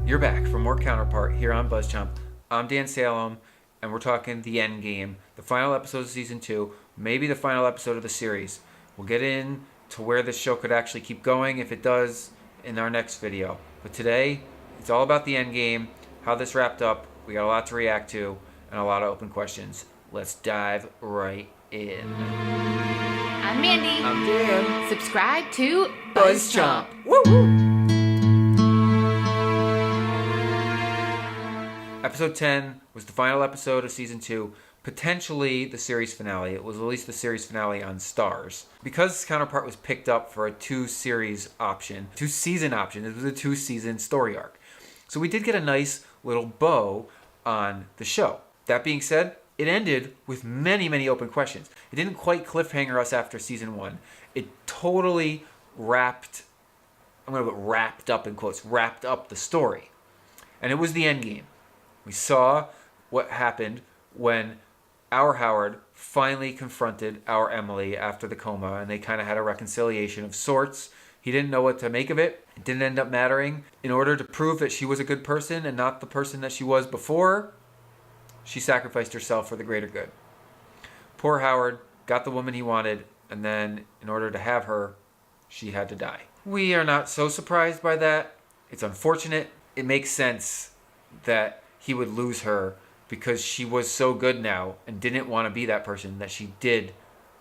You're back for more Counterpart here on BuzzChomp. I'm Dan Salem, and we're talking the end game, the final episode of season 2, maybe the final episode of the series. We'll get in to where this show could actually keep going if it does in our next video. But today, it's all about the end game, how this wrapped up. We got a lot to react to and a lot of open questions. Let's dive right in. I'm Mandy. I'm Dan. Subscribe to BuzzChomp. BuzzChomp. Woo! Episode 10 was the final episode of Season 2, potentially the series finale. It was at least the series finale on Starz. Because Counterpart was picked up for a two-season option, it was a two-season story arc. So we did get a nice little bow on the show. That being said, it ended with many, many open questions. It didn't quite cliffhanger us after Season 1. It totally wrapped up in quotes, wrapped up the story. And it was the end game. We saw what happened when our Howard finally confronted our Emily after the coma, and they kind of had a reconciliation of sorts. He didn't know what to make of it. It didn't end up mattering. In order to prove that she was a good person and not the person that she was before, she sacrificed herself for the greater good. Poor Howard got the woman he wanted, and then in order to have her, she had to die. We are not so surprised by that. It's unfortunate. It makes sense that he would lose her because she was so good now and didn't want to be that person, that she did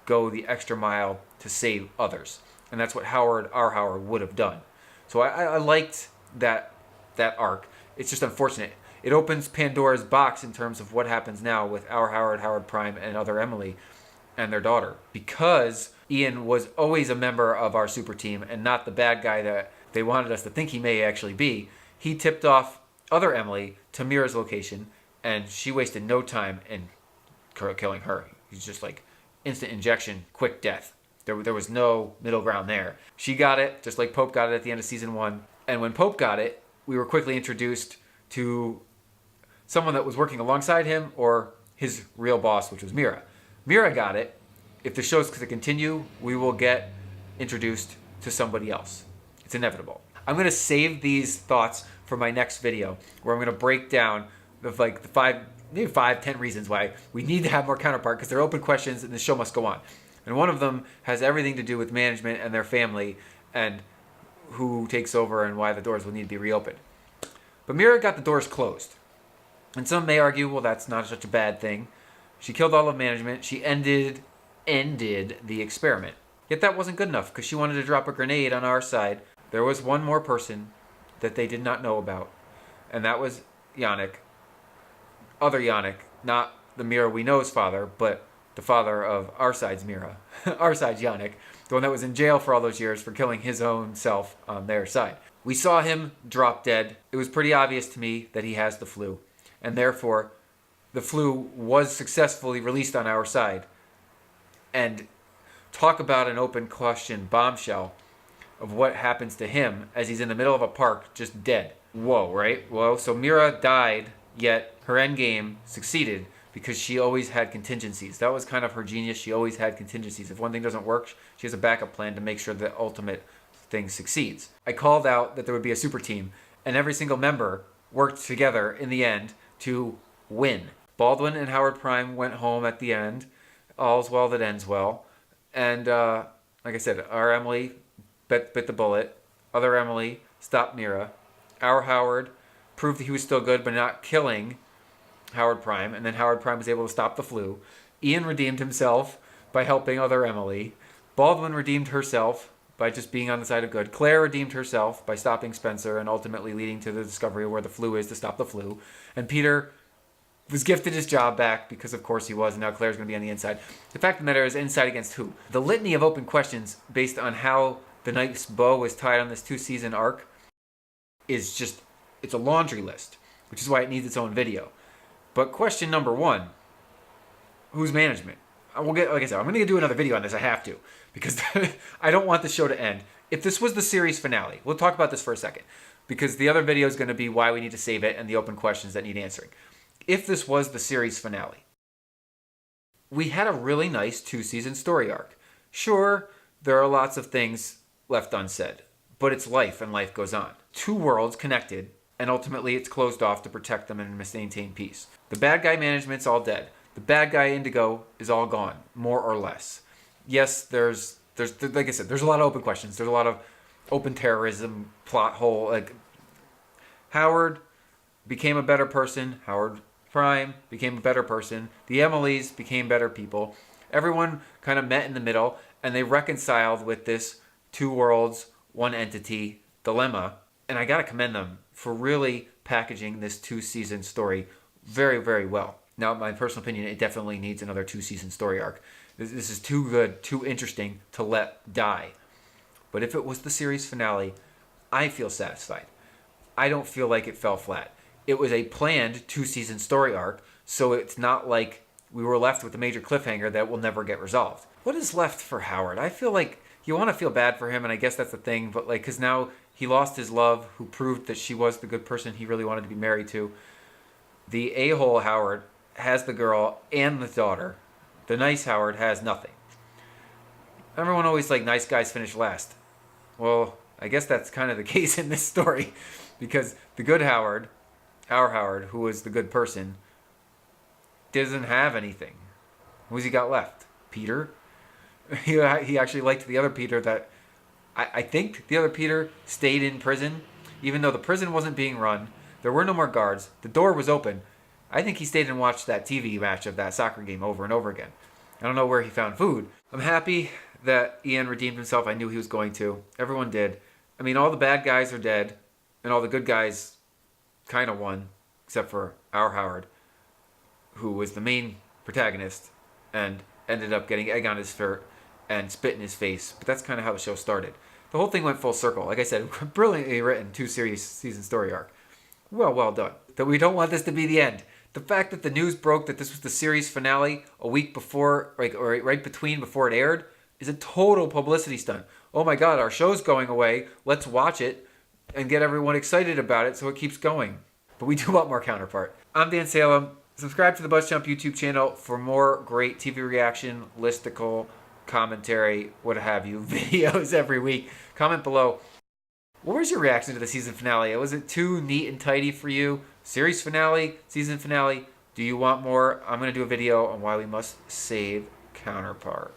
go the extra mile to save others. And that's what our Howard would have done. So I liked that arc. It's just unfortunate. It opens Pandora's box in terms of what happens now with our Howard, Howard Prime, and other Emily and their daughter. Because Ian was always a member of our super team and not the bad guy that they wanted us to think he may actually be, he tipped off other Emily to Mira's location, and she wasted no time in killing her. He's just like instant injection, quick death. There was no middle ground there. She got it, just like Pope got it at the end of season 1. And when Pope got it, we were quickly introduced to someone that was working alongside him, or his real boss, which was Mira. Mira got it. If the show's to continue, we will get introduced to somebody else. It's inevitable. I'm going to save these thoughts for my next video, where I'm going to break down the 5-10 reasons why we need to have more Counterpart, because they're open questions and the show must go on. And one of them has everything to do with management and their family and who takes over and why the doors will need to be reopened. But Mira got the doors closed. And some may argue, well, that's not such a bad thing. She killed all of management. She ended the experiment. Yet that wasn't good enough, because she wanted to drop a grenade on our side. There was one more person that they did not know about, and that was Yannick. Other Yannick, not the Mira we know's father, but the father of our side's Mira. Our side's Yannick, the one that was in jail for all those years for killing his own self on their side. We saw him drop dead. It was pretty obvious to me that he has the flu, and therefore the flu was successfully released on our side. And talk about an open question bombshell of what happens to him as he's in the middle of a park just dead. Whoa, right? Whoa. So Mira died, yet her end game succeeded because she always had contingencies. That was kind of her genius. She always had contingencies. If one thing doesn't work, she has a backup plan to make sure the ultimate thing succeeds. I called out that there would be a super team, and every single member worked together in the end to win. Baldwin and Howard Prime went home at the end. All's well that ends well. And like I said, our Emily bit the bullet. Other Emily stopped Mira. Our Howard proved that he was still good, but not killing Howard Prime. And then Howard Prime was able to stop the flu. Ian redeemed himself by helping other Emily. Baldwin redeemed herself by just being on the side of good. Claire redeemed herself by stopping Spencer and ultimately leading to the discovery of where the flu is to stop the flu. And Peter was gifted his job back because of course he was, and now Claire's going to be on the inside. The fact of the matter is, inside against who? The litany of open questions based on how the nice bow was tied on this 2-season arc is just, it's a laundry list, which is why it needs its own video. But question number 1, who's management? We'll get, like I said, I'm going to do another video on this. I have to, because I don't want the show to end. If this was the series finale, we'll talk about this for a second, because the other video is going to be why we need to save it and the open questions that need answering. If this was the series finale, we had a really nice 2-season story arc. Sure, there are lots of things left unsaid, but it's life and life goes on. 2 worlds connected and ultimately it's closed off to protect them and maintain peace. The bad guy management's all dead. The bad guy Indigo is all gone, more or less. Yes, there's like I said, there's a lot of open questions. There's a lot of open terrorism plot hole. Like Howard became a better person. Howard Prime became a better person. The Emilys became better people. Everyone kind of met in the middle, and they reconciled with this two worlds, one entity dilemma. And I gotta commend them for really packaging this 2-season story very, very well. Now, my personal opinion, it definitely needs another 2-season story arc. This is too good, too interesting to let die. But if it was the series finale, I feel satisfied. I don't feel like it fell flat. It was a planned 2-season story arc, so it's not like we were left with a major cliffhanger that will never get resolved. What is left for Howard? I feel like you want to feel bad for him, and I guess that's the thing, but like, because now he lost his love, who proved that she was the good person he really wanted to be married to. The a-hole Howard has the girl and the daughter. The nice Howard has nothing. Everyone always like nice guys finish last. Well, I guess that's kind of the case in this story, because the good Howard, our Howard, who was the good person, doesn't have anything. Who's he got left? Peter? He actually liked the other Peter that... I think the other Peter stayed in prison, even though the prison wasn't being run. There were no more guards. The door was open. I think he stayed and watched that TV match of that soccer game over and over again. I don't know where he found food. I'm happy that Ian redeemed himself. I knew he was going to. Everyone did. I mean, all the bad guys are dead, and all the good guys kind of won, except for our Howard, who was the main protagonist and ended up getting egg on his shirt and spit in his face. But that's kind of how the show started. The whole thing went full circle. Like I said, brilliantly written 2-season story arc. Well done. That we don't want this to be the end. The fact that the news broke that this was the series finale a week before, or right between before it aired, is a total publicity stunt. Oh my God, our show's going away. Let's watch it and get everyone excited about it so it keeps going. But we do want more Counterpart. I'm Dan Salem. Subscribe to the BuzzChomp YouTube channel for more great TV reaction, listicle, commentary, what have you, videos every week. Comment below. What was your reaction to the season finale? Was it too neat and tidy for you? Series finale, season finale. Do you want more? I'm going to do a video on why we must save Counterpart.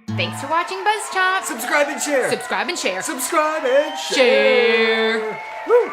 Thanks for watching BuzzChomp. Subscribe and share. Subscribe and share. Subscribe and share. Share. Woo!